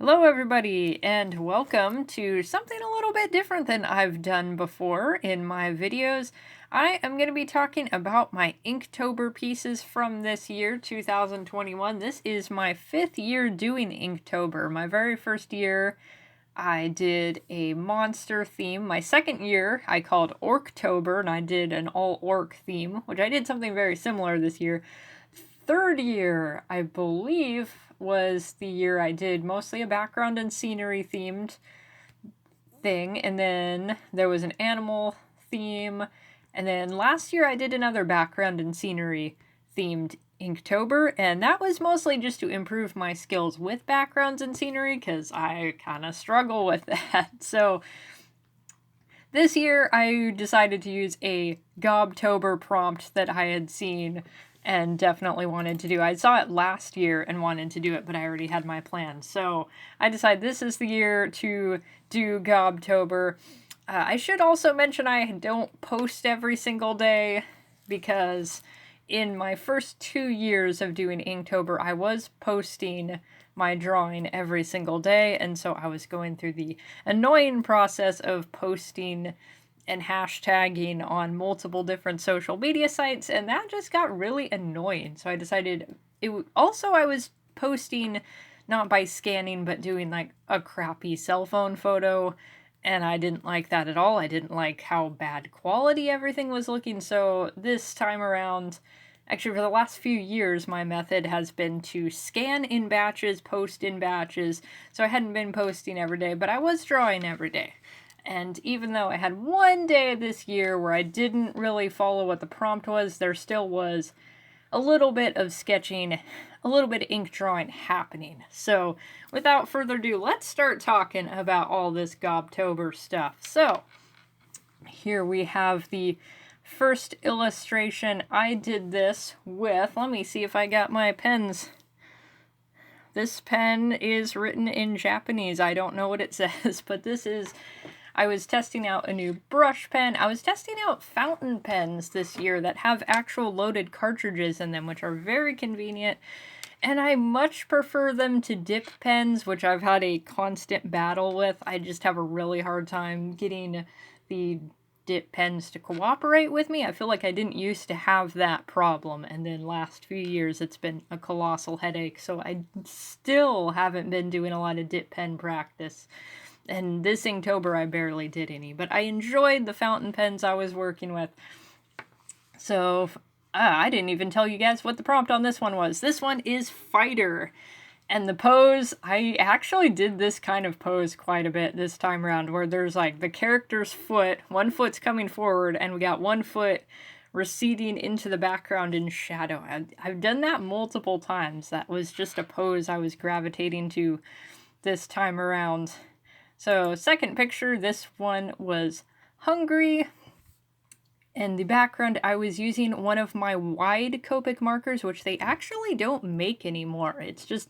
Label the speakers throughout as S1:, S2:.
S1: Hello, everybody, and welcome to something a little bit different than I've done before in my videos. I am going to be talking about my Inktober pieces from this year, 2021. This is my 5th year doing Inktober. My very first year, I did a monster theme. My second year, I called Orktober, and I did an all-orc theme, which I did something very similar this year. Third year, I believe, was the year I did mostly a background and scenery themed thing, and then there was an animal theme, and then last year I did another background and scenery themed Inktober, and that was mostly just to improve my skills with backgrounds and scenery, because I kind of struggle with that. So this year I decided to use a Gobtober prompt that I had seen and definitely wanted to do. I saw it last year and wanted to do it, but I already had my plan. So I decided this is the year to do Gobtober. I should also mention I don't post every single day because in my first 2 years of doing Inktober, I was posting my drawing every single day, and so I was going through the annoying process of posting and hashtagging on multiple different social media sites, and that just got really annoying. So I decided I was posting not by scanning, but doing like a crappy cell phone photo, and I didn't like that at all. I didn't like how bad quality everything was looking. So this time around, actually for the last few years, my method has been to scan in batches, post in batches. So I hadn't been posting every day, but I was drawing every day. And even though I had one day this year where I didn't really follow what the prompt was, there still was a little bit of sketching, a little bit of ink drawing happening. So without further ado, let's start talking about all this Gobtober stuff. So here we have the first illustration. I did this with, let me see if I got my pens. This pen is written in Japanese. I don't know what it says, but I was testing out a new brush pen. I was testing out fountain pens this year that have actual loaded cartridges in them, which are very convenient. And I much prefer them to dip pens, which I've had a constant battle with. I just have a really hard time getting the dip pens to cooperate with me. I feel like I didn't used to have that problem, and then last few years it's been a colossal headache, so I still haven't been doing a lot of dip pen practice. And this Inktober I barely did any, but I enjoyed the fountain pens I was working with. So, I didn't even tell you guys what the prompt on this one was. This one is Fighter. And the pose, I actually did this kind of pose quite a bit this time around, where there's like the character's foot, one foot's coming forward, and we got one foot receding into the background in shadow. I've done that multiple times. That was just a pose I was gravitating to this time around. So, second picture, this one was Hungry. In the background, I was using one of my wide Copic markers, which they actually don't make anymore. It's just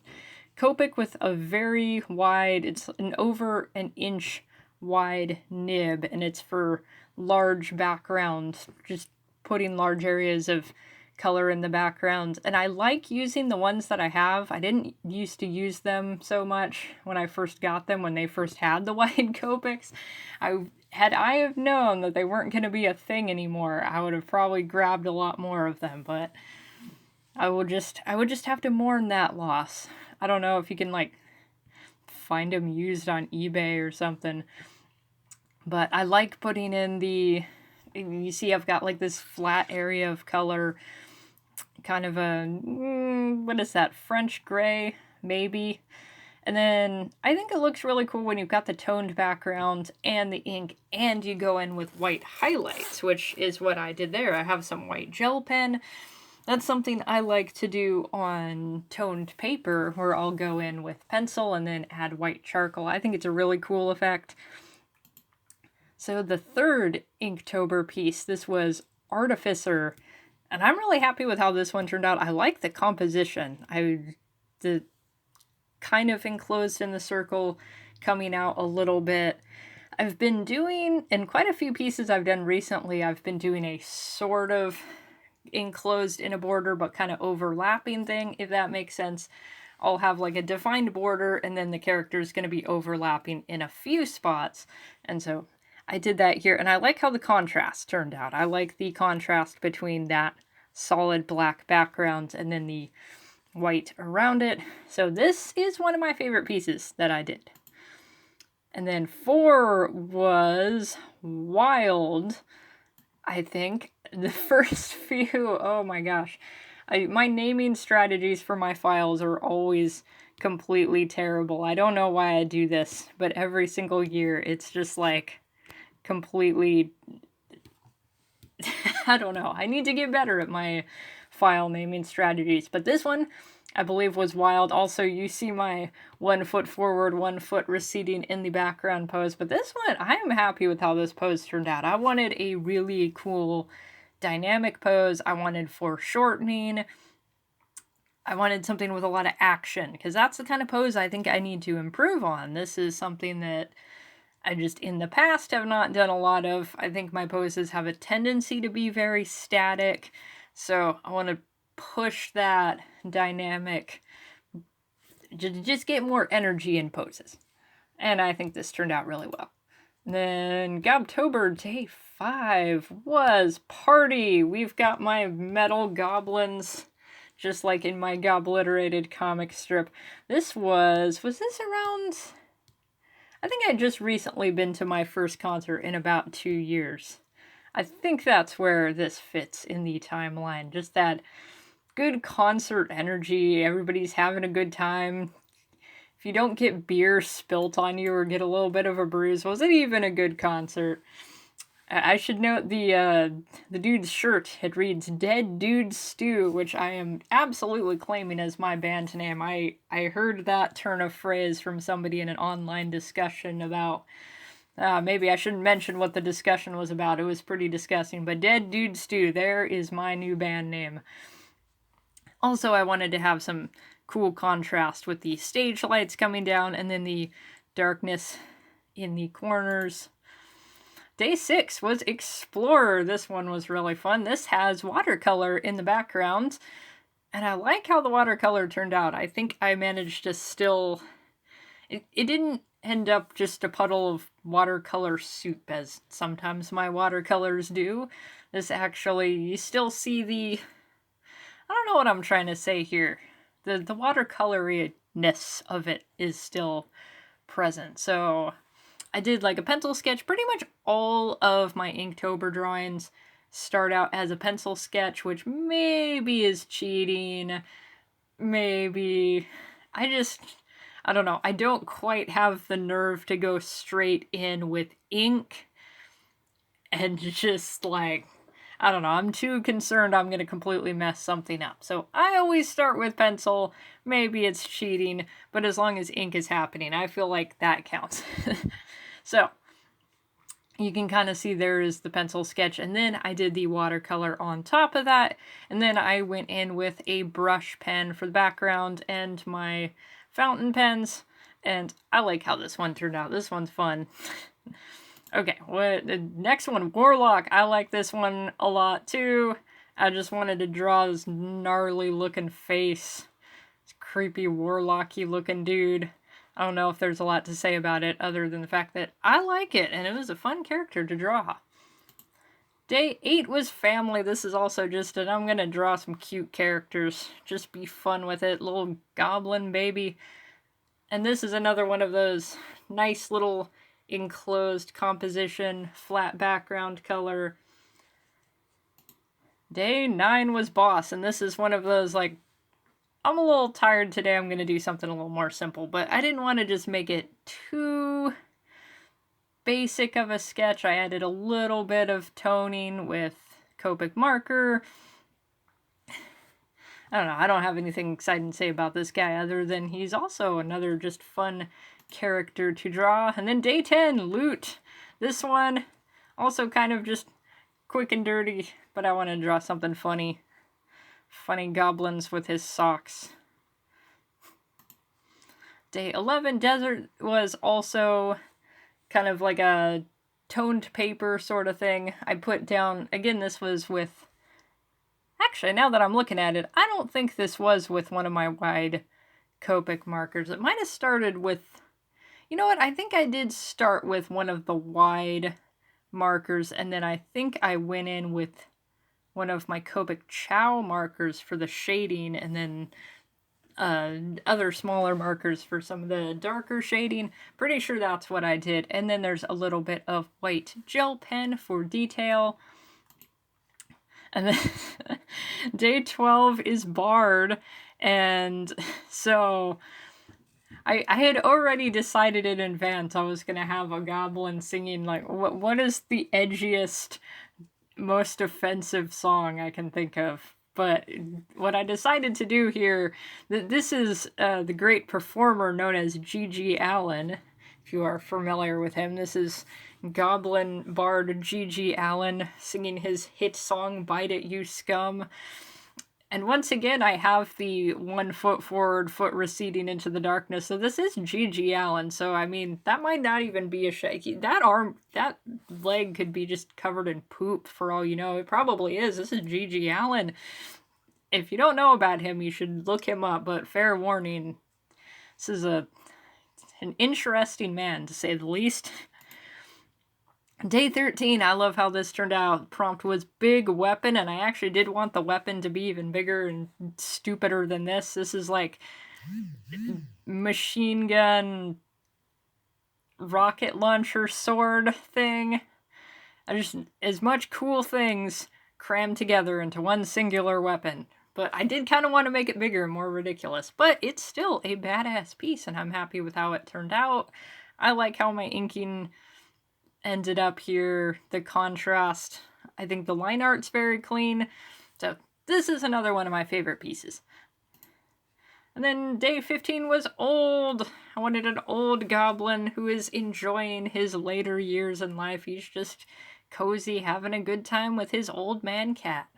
S1: Copic with a very wide, it's an over an inch wide nib, and it's for large background, just putting large areas of color in the background. And I like using the ones that I have. I didn't used to use them so much when I first got them, when they first had the wide Copics. Had I have known that they weren't going to be a thing anymore, I would have probably grabbed a lot more of them, but I would just have to mourn that loss. I don't know if you can like find them used on eBay or something, but I like putting in you see I've got like this flat area of color, kind of a, what is that, French gray, maybe? And then I think it looks really cool when you've got the toned background and the ink, and you go in with white highlights, which is what I did there. I have some white gel pen. That's something I like to do on toned paper, where I'll go in with pencil and then add white charcoal. I think it's a really cool effect. So the third Inktober piece, this was Artificer, and I'm really happy with how this one turned out. I like the composition. The kind of enclosed in the circle, coming out a little bit. I've been doing, in quite a few pieces I've done recently, I've been doing a sort of enclosed in a border but kind of overlapping thing, if that makes sense. I'll have like a defined border, and then the character is going to be overlapping in a few spots. And so I did that here, and I like how the contrast turned out. I like the contrast between that solid black background and then the white around it. So this is one of my favorite pieces that I did. And then 4 was Wild, I think. The first few, oh my gosh. My naming strategies for my files are always completely terrible. I don't know why I do this, but every single year it's just like completely... I don't know. I need to get better at my file naming strategies. But this one, I believe, was Wild. Also, you see my 1 foot forward, 1 foot receding in the background pose. But this one, I am happy with how this pose turned out. I wanted a really cool dynamic pose. I wanted foreshortening. I wanted something with a lot of action, because that's the kind of pose I think I need to improve on. This is something that I just in the past have not done a lot of. I think my poses have a tendency to be very static, so I want to push that dynamic, just get more energy in poses. And I think this turned out really well. And then Gobtober Day 5 was Party. We've got my metal goblins, just like in my Gobliterated comic strip. Was this around... I think I'd just recently been to my first concert in about 2 years. I think that's where this fits in the timeline. Just that good concert energy, everybody's having a good time. If you don't get beer spilt on you or get a little bit of a bruise, was it even a good concert? I should note the dude's shirt, it reads Dead Dude Stew, which I am absolutely claiming as my band name. I heard that turn of phrase from somebody in an online discussion about, maybe I shouldn't mention what the discussion was about, it was pretty disgusting, but Dead Dude Stew, there is my new band name. Also, I wanted to have some cool contrast with the stage lights coming down and then the darkness in the corners. Day 6 was Explorer. This one was really fun. This has watercolor in the background, and I like how the watercolor turned out. I think I managed to still... It didn't end up just a puddle of watercolor soup, as sometimes my watercolors do. This actually, you still see the... I don't know what I'm trying to say here. The watercoloriness of it is still present, so... I did like a pencil sketch. Pretty much all of my Inktober drawings start out as a pencil sketch, which maybe is cheating. Maybe. I don't know. I don't quite have the nerve to go straight in with ink and just like, I don't know. I'm too concerned I'm going to completely mess something up. So I always start with pencil. Maybe it's cheating, but as long as ink is happening, I feel like that counts. So, you can kind of see there is the pencil sketch, and then I did the watercolor on top of that, and then I went in with a brush pen for the background and my fountain pens, and I like how this one turned out. This one's fun. Okay, the next one, Warlock. I like this one a lot too. I just wanted to draw this gnarly looking face. This creepy warlocky looking dude. I don't know if there's a lot to say about it other than the fact that I like it, and it was a fun character to draw. Day 8 was Family. This is also just I'm going to draw some cute characters. Just be fun with it. Little goblin baby. And this is another one of those nice little enclosed composition, flat background color. Day 9 was Boss, and this is one of those, like, I'm a little tired today, I'm going to do something a little more simple, but I didn't want to just make it too basic of a sketch. I added a little bit of toning with Copic marker. I don't know, I don't have anything exciting to say about this guy other than he's also another just fun character to draw. And then Day 10, Loot. This one, also kind of just quick and dirty, but I want to draw something funny. Funny goblins with his socks. Day 11, Desert, was also kind of like a toned paper sort of thing. I put down, again, this was with, actually, now that I'm looking at it, I don't think this was with one of my wide Copic markers. It might have started with, you know what, I think I did start with one of the wide markers, and then I think I went in with one of my Copic Chow markers for the shading, and then other smaller markers for some of the darker shading. Pretty sure that's what I did. And then there's a little bit of white gel pen for detail. And then day 12 is Bard. And so I had already decided in advance I was going to have a goblin singing, like, what is the edgiest, most offensive song I can think of. But what I decided to do here, this is the great performer known as G.G. Allen, if you are familiar with him. This is Goblin Bard G.G. Allen singing his hit song, Bite It, You Scum. And once again, I have the 1 foot forward, foot receding into the darkness. So this is G.G. Allen. So, I mean, that might not even be a shaky. That leg could be just covered in poop for all you know. It probably is. This is G.G. Allen. If you don't know about him, you should look him up. But fair warning, this is an interesting man, to say the least. Day 13, I love how this turned out. Prompt was big weapon, and I actually did want the weapon to be even bigger and stupider than this. This is like machine gun, rocket launcher sword thing. As much cool things crammed together into one singular weapon. But I did kind of want to make it bigger and more ridiculous. But it's still a badass piece, and I'm happy with how it turned out. I like how my inking ended up here, the contrast. I think the line art's very clean. So this is another one of my favorite pieces. And then day 15 was old. I wanted an old goblin who is enjoying his later years in life. He's just cozy, having a good time with his old man cat.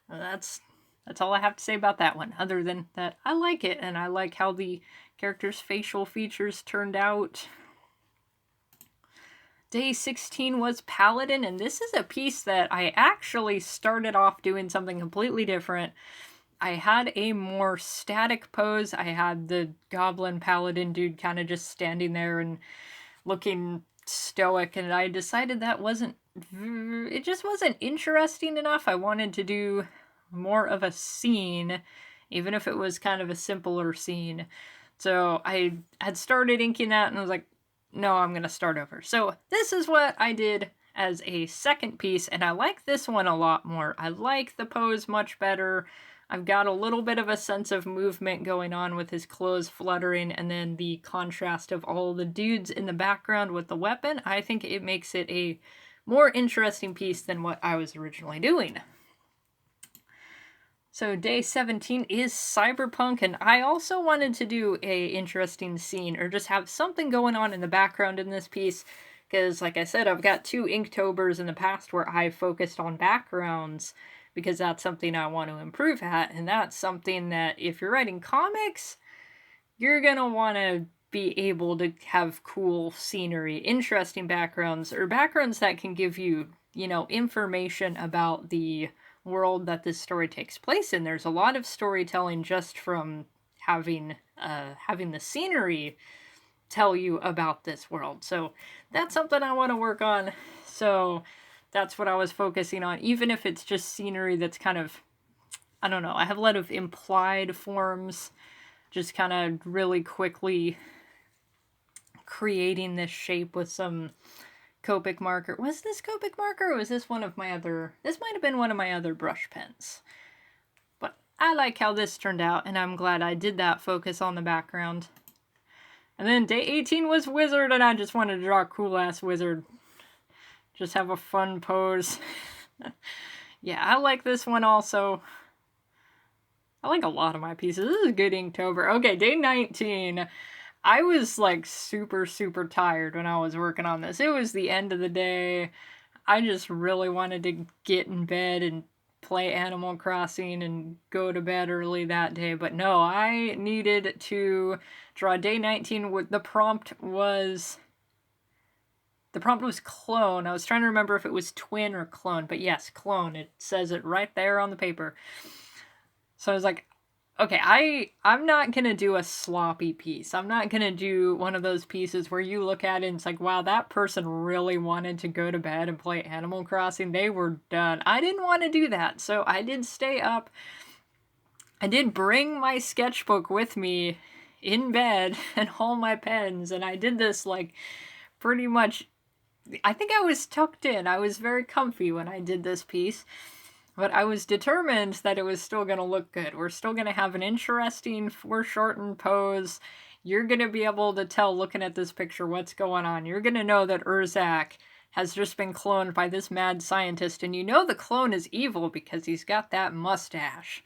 S1: That's all I have to say about that one, other than that I like it, and I like how the character's facial features turned out. Day 16 was Paladin, and this is a piece that I actually started off doing something completely different. I had a more static pose. I had the goblin paladin dude kind of just standing there and looking stoic, and I decided that it just wasn't interesting enough. I wanted to do more of a scene, even if it was kind of a simpler scene. So I had started inking that, and I was like, no, I'm going to start over. So this is what I did as a second piece, and I like this one a lot more. I like the pose much better. I've got a little bit of a sense of movement going on with his clothes fluttering, and then the contrast of all the dudes in the background with the weapon. I think it makes it a more interesting piece than what I was originally doing. So day 17 is Cyberpunk, and I also wanted to do a interesting scene, or just have something going on in the background in this piece, because like I said, I've got 2 Inktobers in the past where I focused on backgrounds, because that's something I want to improve at, and that's something that if you're writing comics, you're gonna want to be able to have cool scenery, interesting backgrounds, or backgrounds that can give you, information about the world that this story takes place in. There's a lot of storytelling just from having the scenery tell you about this world. So that's something I want to work on. So that's what I was focusing on, even if it's just scenery that's kind of, I don't know, I have a lot of implied forms, just kind of really quickly creating this shape with some Copic marker. Was this Copic marker, or was this one of my other... This might have been one of my other brush pens. But I like how this turned out, and I'm glad I did that focus on the background. And then day 18 was Wizard, and I just wanted to draw a cool-ass wizard. Just have a fun pose. Yeah, I like this one also. I like a lot of my pieces. This is a good Inktober. Okay, day 19. I was like super, super tired when I was working on this. It was the end of the day. I just really wanted to get in bed and play Animal Crossing and go to bed early that day. But no, I needed to draw day 19. The prompt was clone. I was trying to remember if it was twin or clone. But yes, clone. It says it right there on the paper. So I was like, Okay, I'm not gonna do a sloppy piece. I'm not gonna do one of those pieces where you look at it and it's like, wow, that person really wanted to go to bed and play Animal Crossing. They were done. I didn't want to do that, so I did stay up. I did bring my sketchbook with me in bed and all my pens, and I did this like pretty much. I think I was tucked in. I was very comfy when I did this piece. But I was determined that it was still going to look good. We're still going to have an interesting foreshortened pose. You're going to be able to tell looking at this picture what's going on. You're going to know that Urzak has just been cloned by this mad scientist, and you know the clone is evil because he's got that mustache.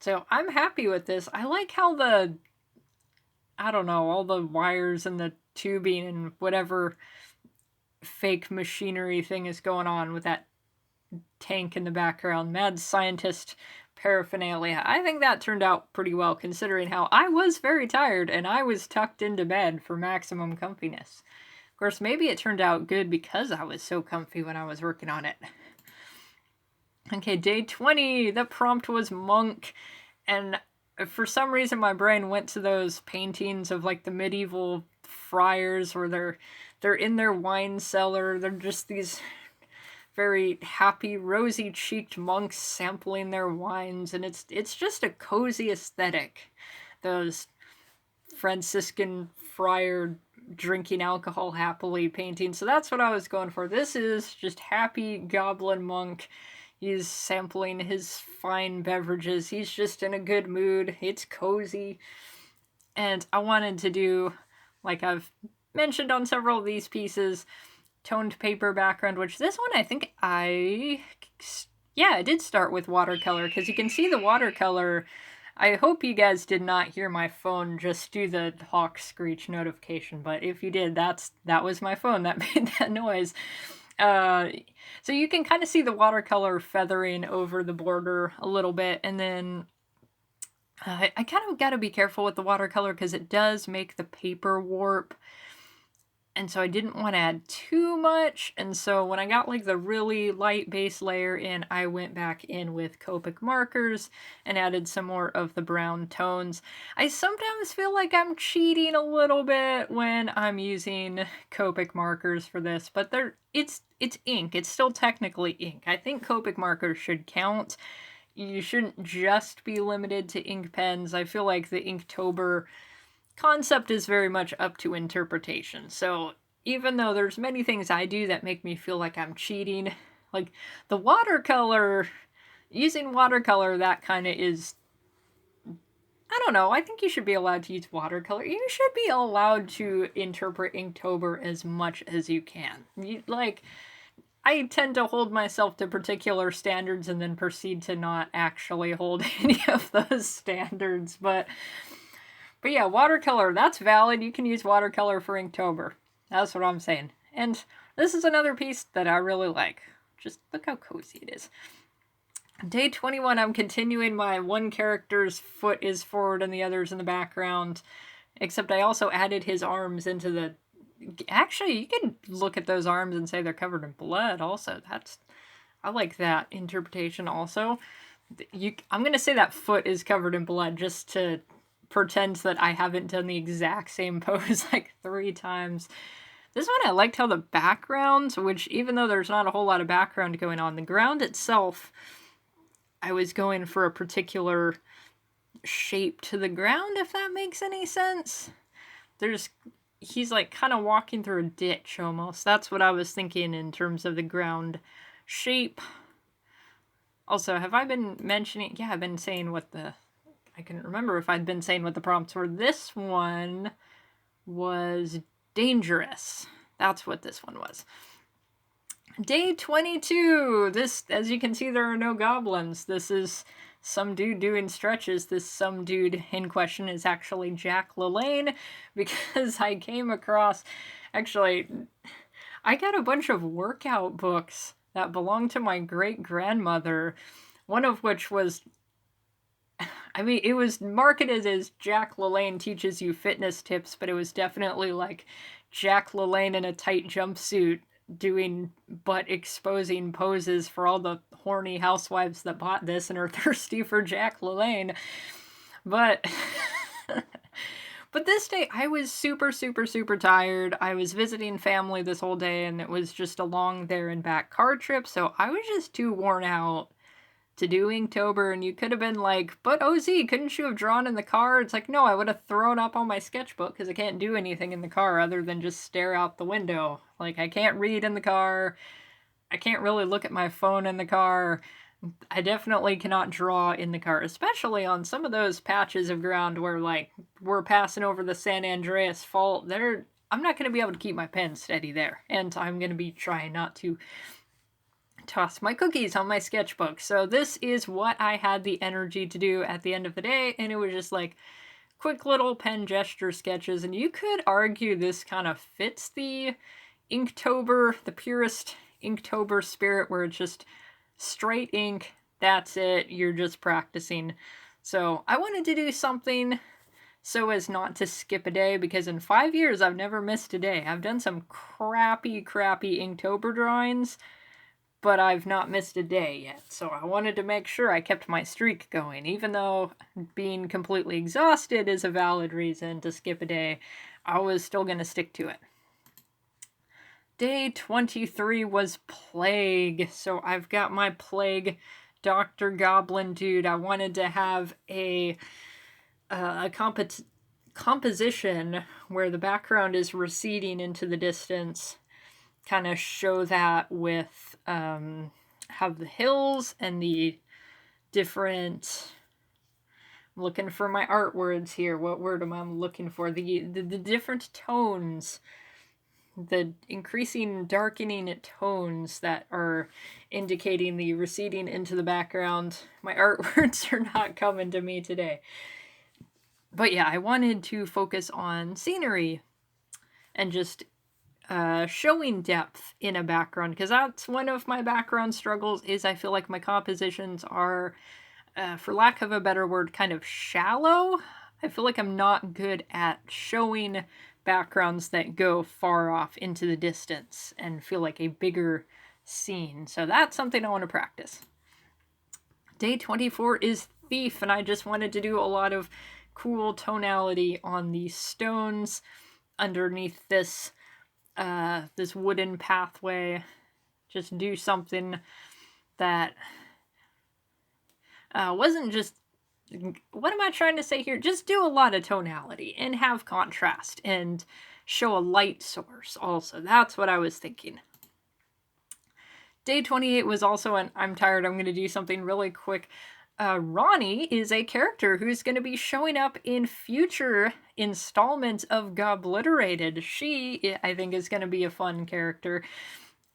S1: So I'm happy with this. I like how I don't know, all the wires and the tubing and whatever fake machinery thing is going on with that tank in the background, mad scientist paraphernalia. I think that turned out pretty well considering how I was very tired and I was tucked into bed for maximum comfiness. Of course, maybe it turned out good because I was so comfy when I was working on it. Okay, day 20, the prompt was monk, and for some reason my brain went to those paintings of like the medieval friars where they're in their wine cellar. They're just these very happy, rosy-cheeked monks sampling their wines, and it's just a cozy aesthetic. Those Franciscan friar drinking alcohol happily painting. So that's what I was going for. This is just happy goblin monk. He's sampling his fine beverages. He's just in a good mood. It's cozy. And I wanted to do, like I've mentioned on several of these pieces, toned paper background, which this one I think I did start with watercolor, because you can see the watercolor. I hope you guys did not hear my phone just do the hawk screech notification, but if you did, that was my phone that made that noise. So you can kind of see the watercolor feathering over the border a little bit, and then I kind of got to be careful with the watercolor because it does make the paper warp. And so I didn't want to add too much, and so when I got like the really light base layer in, I went back in with Copic markers and added some more of the brown tones. I sometimes feel like I'm cheating a little bit when I'm using Copic markers for this, but it's ink. It's still technically ink. I think Copic markers should count. You shouldn't just be limited to ink pens. I feel like the Inktober concept is very much up to interpretation. So even though there's many things I do that make me feel like I'm cheating, like the watercolor, using watercolor, that kind of is, I don't know, I think you should be allowed to use watercolor. You should be allowed to interpret Inktober as much as you can. I tend to hold myself to particular standards and then proceed to not actually hold any of those standards, but yeah, watercolor, that's valid. You can use watercolor for Inktober. That's what I'm saying. And this is another piece that I really like. Just look how cozy it is. Day 21, I'm continuing my one character's foot is forward and the other's in the background. Except I also added his arms into the... Actually, you can look at those arms and say they're covered in blood also. I like that interpretation also. I'm going to say that foot is covered in blood just to pretend that I haven't done the exact same pose like 3 times. This one I liked how the background, which even though there's not a whole lot of background going on, the ground itself, I was going for a particular shape to the ground, if that makes any sense. He's like kind of walking through a ditch almost. That's what I was thinking in terms of the ground shape. Also, have I been mentioning, yeah, I've been saying I couldn't remember if I'd been saying what the prompts were. This one was dangerous. That's what this one was. Day 22. This, as you can see, there are no goblins. This is some dude doing stretches. This some dude in question is actually Jack LaLanne, because I came across... Actually, I got a bunch of workout books that belonged to my great-grandmother, one of which was... I mean, it was marketed as Jack LaLanne teaches you fitness tips, but it was definitely like Jack LaLanne in a tight jumpsuit doing butt-exposing poses for all the horny housewives that bought this and are thirsty for Jack LaLanne. But but this day I was super, super, super tired. I was visiting family this whole day, and it was just a long there and back car trip, so I was just too worn out to do Inktober. And you could have been like, but OZ, couldn't you have drawn in the car? It's like, no, I would have thrown up on my sketchbook because I can't do anything in the car other than just stare out the window. Like, I can't read in the car. I can't really look at my phone in the car. I definitely cannot draw in the car, especially on some of those patches of ground where, like, we're passing over the San Andreas Fault. I'm not going to be able to keep my pen steady there, and I'm going to be trying not to toss my cookies on my sketchbook. So this is what I had the energy to do at the end of the day, and it was just like quick little pen gesture sketches. And you could argue this kind of fits the Inktober, the purest Inktober spirit, where it's just straight ink, that's it, you're just practicing. So I wanted to do something so as not to skip a day, because in 5 years I've never missed a day. I've done some crappy Inktober drawings, but I've not missed a day yet. So I wanted to make sure I kept my streak going. Even though being completely exhausted is a valid reason to skip a day, I was still going to stick to it. Day 23 was Plague. So I've got my Plague Dr. Goblin dude. I wanted to have a composition where the background is receding into the distance. Kind of show that with have the hills and the different, I'm looking for my art words here. What word am I looking for? The different tones, the increasing darkening tones that are indicating the receding into the background. My art words are not coming to me today. But yeah, I wanted to focus on scenery and just showing depth in a background, because that's one of my background struggles. Is I feel like my compositions are, for lack of a better word, kind of shallow. I feel like I'm not good at showing backgrounds that go far off into the distance and feel like a bigger scene. So that's something I want to practice. Day 24 is Thief, and I just wanted to do a lot of cool tonality on the stones underneath this this wooden pathway. Just do something that wasn't just, what am I trying to say here? Just do a lot of tonality and have contrast and show a light source also. That's what I was thinking. Day 28 was also an I'm tired, I'm going to do something really quick. Ronnie is a character who's going to be showing up in future installments of Gobliterated. She, I think, is going to be a fun character.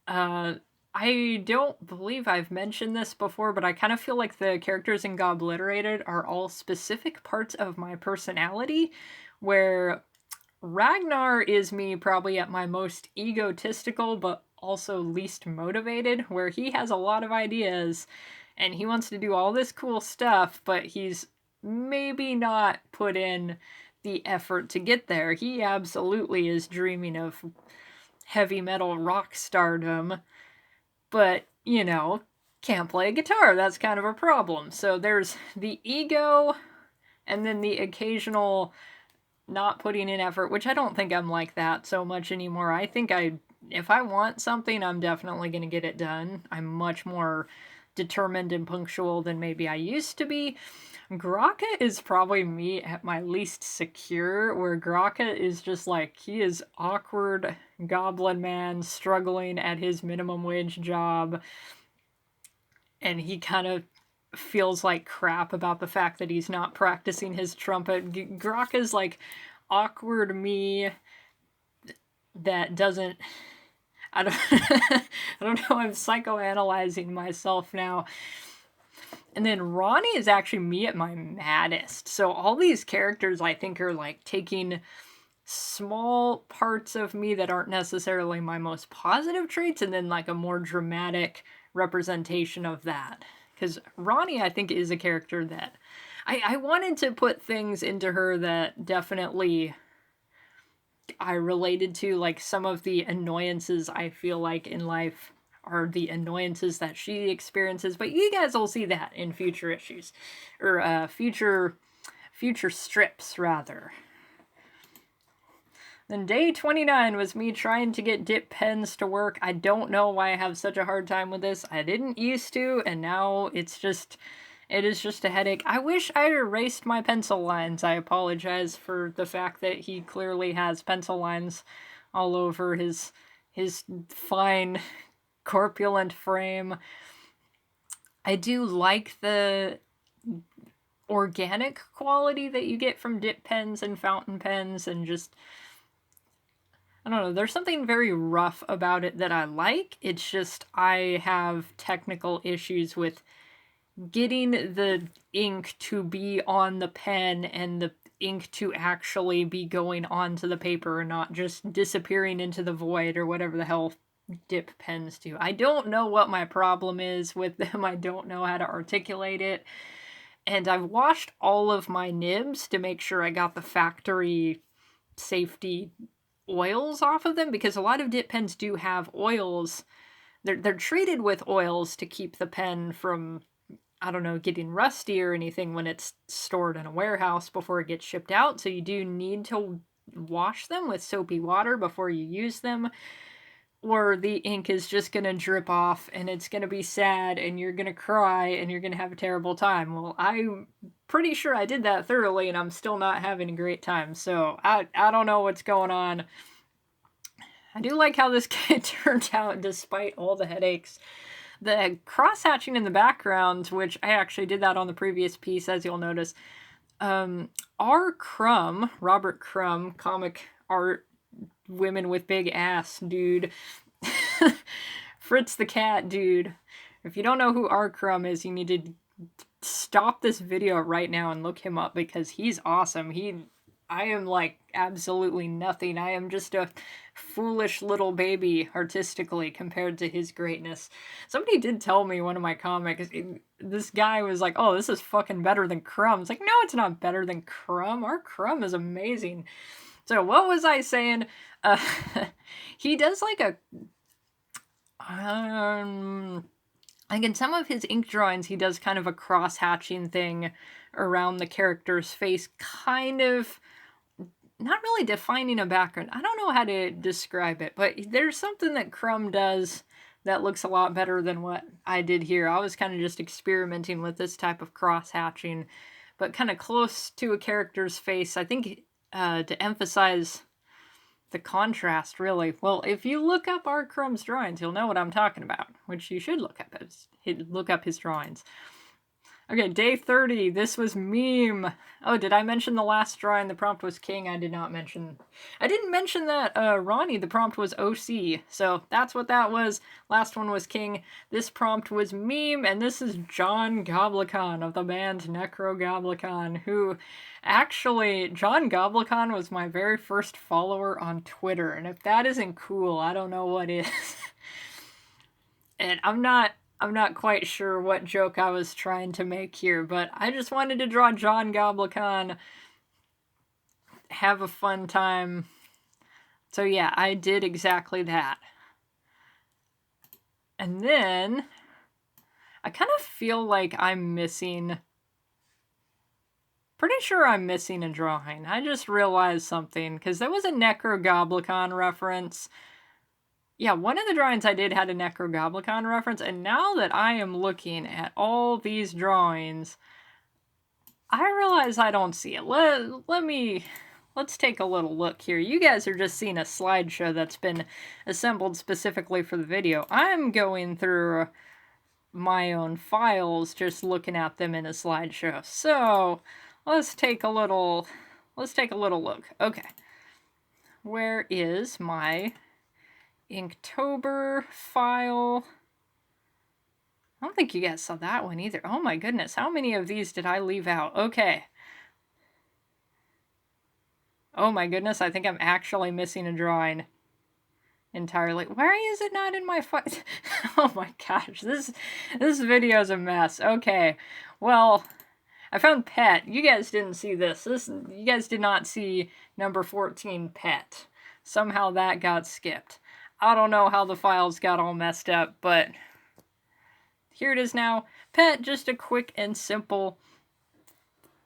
S1: I don't believe I've mentioned this before, but I kind of feel like the characters in Gobliterated are all specific parts of my personality, where Ragnar is me probably at my most egotistical, but also least motivated, where he has a lot of ideas and he wants to do all this cool stuff, but he's maybe not put in the effort to get there. He absolutely is dreaming of heavy metal rock stardom, but, you know, can't play guitar. That's kind of a problem. So there's the ego, and then the occasional not putting in effort, which I don't think I'm like that so much anymore. I think if I want something, I'm definitely going to get it done. I'm much more determined and punctual than maybe I used to be. Graka is probably me at my least secure, where Graka is just like, he is awkward goblin man struggling at his minimum wage job, and he kind of feels like crap about the fact that he's not practicing his trumpet. Graka's like awkward me that doesn't, I don't know, I'm psychoanalyzing myself now. And then Ronnie is actually me at my maddest. So all these characters, I think, are like taking small parts of me that aren't necessarily my most positive traits, and then like a more dramatic representation of that. Because Ronnie, I think, is a character that I wanted to put things into her that definitely I related to, like some of the annoyances I feel like in life are the annoyances that she experiences, but you guys will see that in future issues, or future future strips, rather. Then day 29 was me trying to get dip pens to work. I don't know why I have such a hard time with this. I didn't used to, and now it is just a headache. I wish I erased my pencil lines. I apologize for the fact that he clearly has pencil lines all over his fine, corpulent frame. I do like the organic quality that you get from dip pens and fountain pens, and just, I don't know, there's something very rough about it that I like. It's just I have technical issues with getting the ink to be on the pen and the ink to actually be going onto the paper and not just disappearing into the void or whatever the hell dip pens do. I don't know what my problem is with them. I don't know how to articulate it. And I've washed all of my nibs to make sure I got the factory safety oils off of them, because a lot of dip pens do have oils. They're treated with oils to keep the pen from, I don't know, getting rusty or anything when it's stored in a warehouse before it gets shipped out. So you do need to wash them with soapy water before you use them, or the ink is just going to drip off and it's going to be sad and you're going to cry and you're going to have a terrible time. Well, I'm pretty sure I did that thoroughly and I'm still not having a great time. So I don't know what's going on. I do like how this kit turned out despite all the headaches. The cross-hatching in the background, which I actually did that on the previous piece, as you'll notice. R. Crumb, Robert Crumb, comic art, women with big ass dude. Fritz the cat dude. If you don't know who R. Crumb is, you need to stop this video right now and look him up, because he's awesome. I am like absolutely nothing. I am just a foolish little baby artistically compared to his greatness. Somebody did tell me, one of my comics, this guy was like, oh, this is fucking better than Crumb. It's like, no, it's not better than Crumb. Our Crumb is amazing. So what was I saying? He does like a, like in some of his ink drawings, he does kind of a cross-hatching thing around the character's face, kind of not really defining a background. I don't know how to describe it, but there's something that Crumb does that looks a lot better than what I did here. I was kind of just experimenting with this type of cross-hatching, but kind of close to a character's face, I think, to emphasize the contrast, really. Well, if you look up R. Crumb's drawings, you'll know what I'm talking about, which you should look up his drawings. Okay, day 30. This was meme. Oh, did I mention the last drawing? The prompt was king. I didn't mention that Ronnie, the prompt was OC. So that's what that was. Last one was king. This prompt was meme, and this is John Goblikon of the band Necrogoblikon, who actually, John Goblikon was my very first follower on Twitter. And if that isn't cool, I don't know what is. And I'm not quite sure what joke I was trying to make here, but I just wanted to draw John Goblikon, have a fun time. So yeah, I did exactly that. And then I kind of feel like I'm missing, pretty sure I'm missing a drawing. I just realized something, because there was a Necrogoblikon reference. Yeah, one of the drawings I did had a Necrogoblikon reference, and now that I am looking at all these drawings, I realize I don't see it. Let's take a little look here. You guys are just seeing a slideshow that's been assembled specifically for the video. I'm going through my own files, just looking at them in a slideshow. So, let's take a little look. Okay. Where is my Inktober file? I don't think you guys saw that one either. Oh my goodness, how many of these did I leave out? Okay. Oh my goodness, I think I'm actually missing a drawing entirely. Why is it not in my file? Oh my gosh, this video's a mess. Okay, well, I found Pet. You guys didn't see this. You guys did not see number 14, Pet. Somehow that got skipped. I don't know how the files got all messed up, but here it is now. Pet, just a quick and simple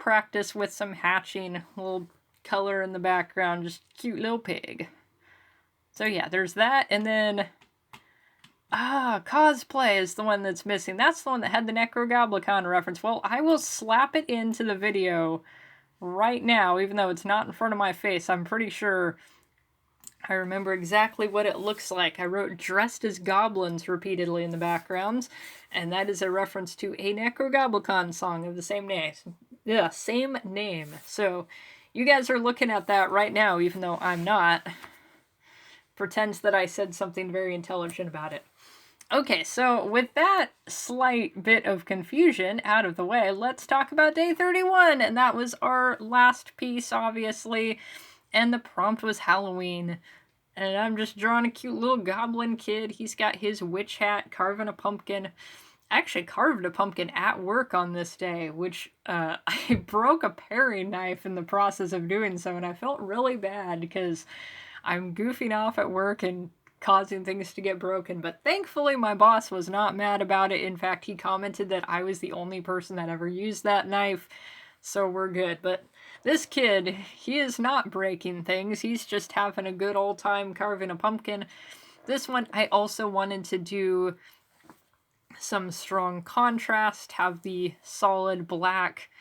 S1: practice with some hatching, a little color in the background, just cute little pig. So yeah, there's that, and then Cosplay is the one that's missing. That's the one that had the Necrogoblicon reference. Well, I will slap it into the video right now, even though it's not in front of my face. I'm pretty sure I remember exactly what it looks like. I wrote dressed as goblins repeatedly in the background, and that is a reference to a Necrogoblicon song of the same name. Yeah, same name. So you guys are looking at that right now, even though I'm not. Pretends that I said something very intelligent about it. Okay, so with that slight bit of confusion out of the way, let's talk about day 31, and that was our last piece, obviously, and the prompt was Halloween, and I'm just drawing a cute little goblin kid. He's got his witch hat, carving a pumpkin. I actually carved a pumpkin at work on this day, which I broke a paring knife in the process of doing so, and I felt really bad because I'm goofing off at work and causing things to get broken, but thankfully my boss was not mad about it. In fact, he commented that I was the only person that ever used that knife, so we're good. But this kid, he is not breaking things. He's just having a good old time carving a pumpkin. This one, I also wanted to do some strong contrast, have the solid black,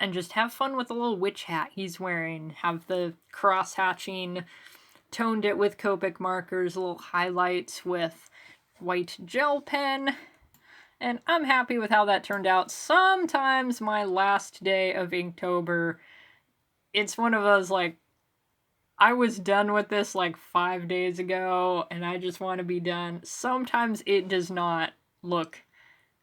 S1: and just have fun with the little witch hat he's wearing. Have the cross-hatching, toned it with Copic markers, little highlights with white gel pen, and I'm happy with how that turned out. Sometimes my last day of Inktober, it's one of those, like, I was done with this like 5 days ago, and I just want to be done. Sometimes it does not look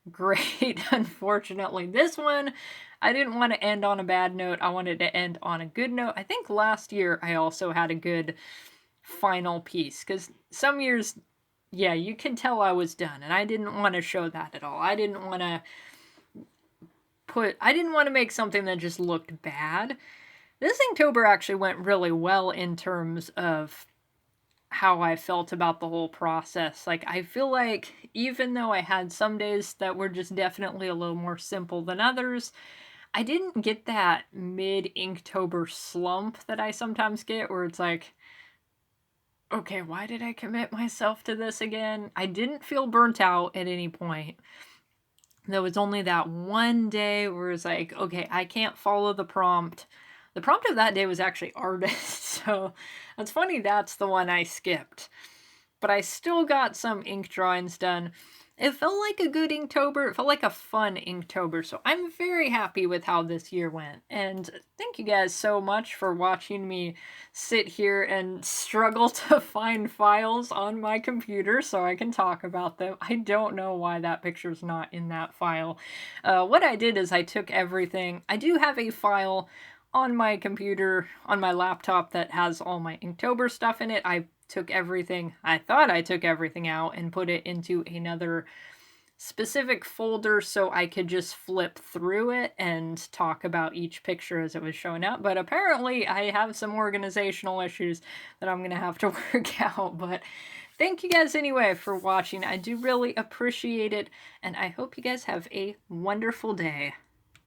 S1: great, unfortunately. This one, I didn't want to end on a bad note. I wanted to end on a good note. I think last year I also had a good final piece, because some years, yeah, you can tell I was done, and I didn't want to show that at all. I didn't want to make something that just looked bad. This Inktober actually went really well in terms of how I felt about the whole process. Like, I feel like even though I had some days that were just definitely a little more simple than others, I didn't get that mid-Inktober slump that I sometimes get, where it's like, okay, why did I commit myself to this again? I didn't feel burnt out at any point. There was only that one day where it's like, okay, I can't follow the prompt. The prompt of that day was actually artist, so it's funny that's the one I skipped. But I still got some ink drawings done. It felt like a good Inktober. It felt like a fun Inktober, so I'm very happy with how this year went. And thank you guys so much for watching me sit here and struggle to find files on my computer so I can talk about them. I don't know why that picture's not in that file. What I did is I took everything. I do have a file on my computer, on my laptop, that has all my Inktober stuff in it. I took everything, I thought I took everything out and put it into another specific folder so I could just flip through it and talk about each picture as it was showing up. But apparently I have some organizational issues that I'm going to have to work out. But thank you guys anyway for watching. I do really appreciate it, and I hope you guys have a wonderful day.